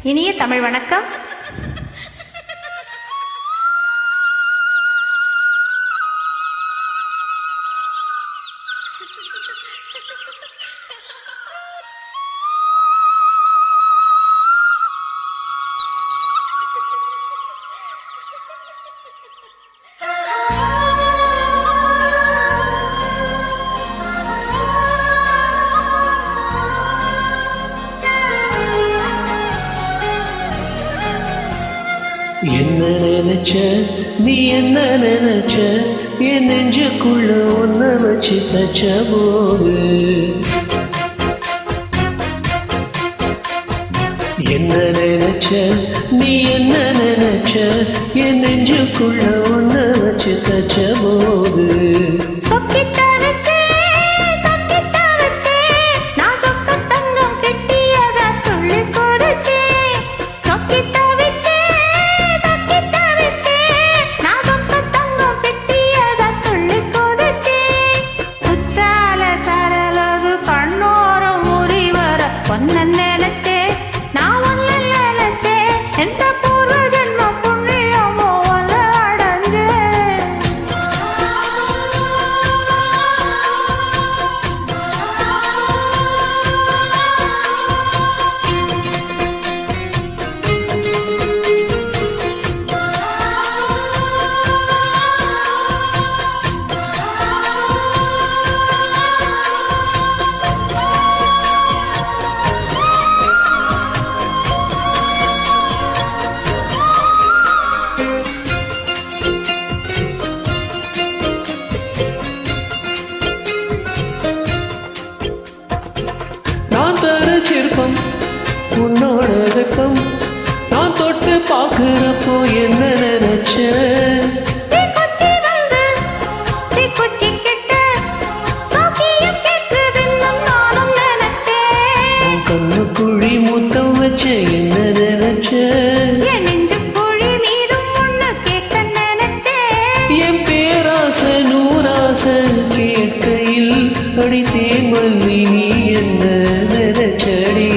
இனிய தமிழ் வணக்கம். என்ன நினைச்ச நீ என்ன நினைச்ச என் நெஞ்சுக்குள்ள ஒன்ன வச்சு தச்ச போது என்ன நினைச்ச நீ என்ன நினைச்ச என் நெஞ்சுக்குள்ள ஒன்ன வச்சு தச்ச போது சிற்பம் உன்னோட வெப்பம் நான் தொட்டு பார்க்கிறப்போ என்ன நினைச்சேன் கண்ணுக்குழி முத்தம் வச்ச என்ன நினைச்சேன் என் பேராசை நூறாசை கேட்கையில் அடித்தேன் மல்லி நீ என்ன நினைச்சடி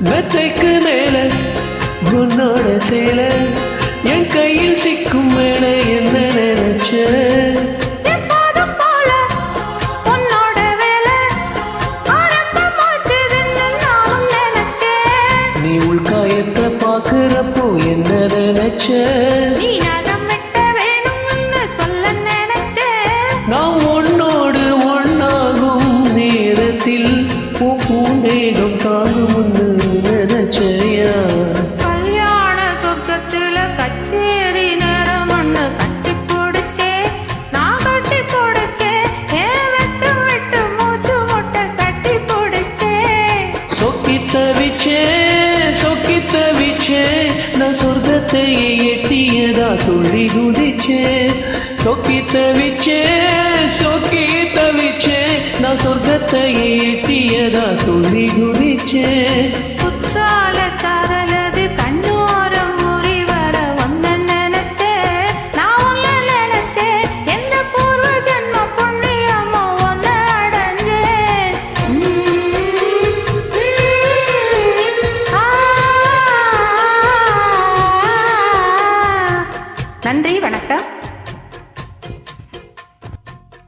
மெத்தைக்கு மேல உன்னோட சேல என் கையில் சிக்கும் மேல என்ன நினைச்ச நீ உள்காயத்தை பாக்குறப்போ என்ன நினைச்ச நான் உன்னோடு ஒன்னாகும் நேரத்தில் பூந்தேகம் தாங்கும் நினைச்சையா கல்யாண சொர்க்கத்துல கச்சேரி நேரம் ஒண்ணு கட்டி போடுச்சே நான் கட்டி போடுச்சே விட்டு விட்டு மூச்சு முட்டை கட்டி போடுச்சே சொக்கி தவிச்சே நான் சொர்க்கத்தை எட்டியதா சொல்லி குதிச்சே சொக்கி தவிச்சே நான் சொர்க்கத்தை எட்டியதா சொல்லி குதிச்சே குற்றால சாரல்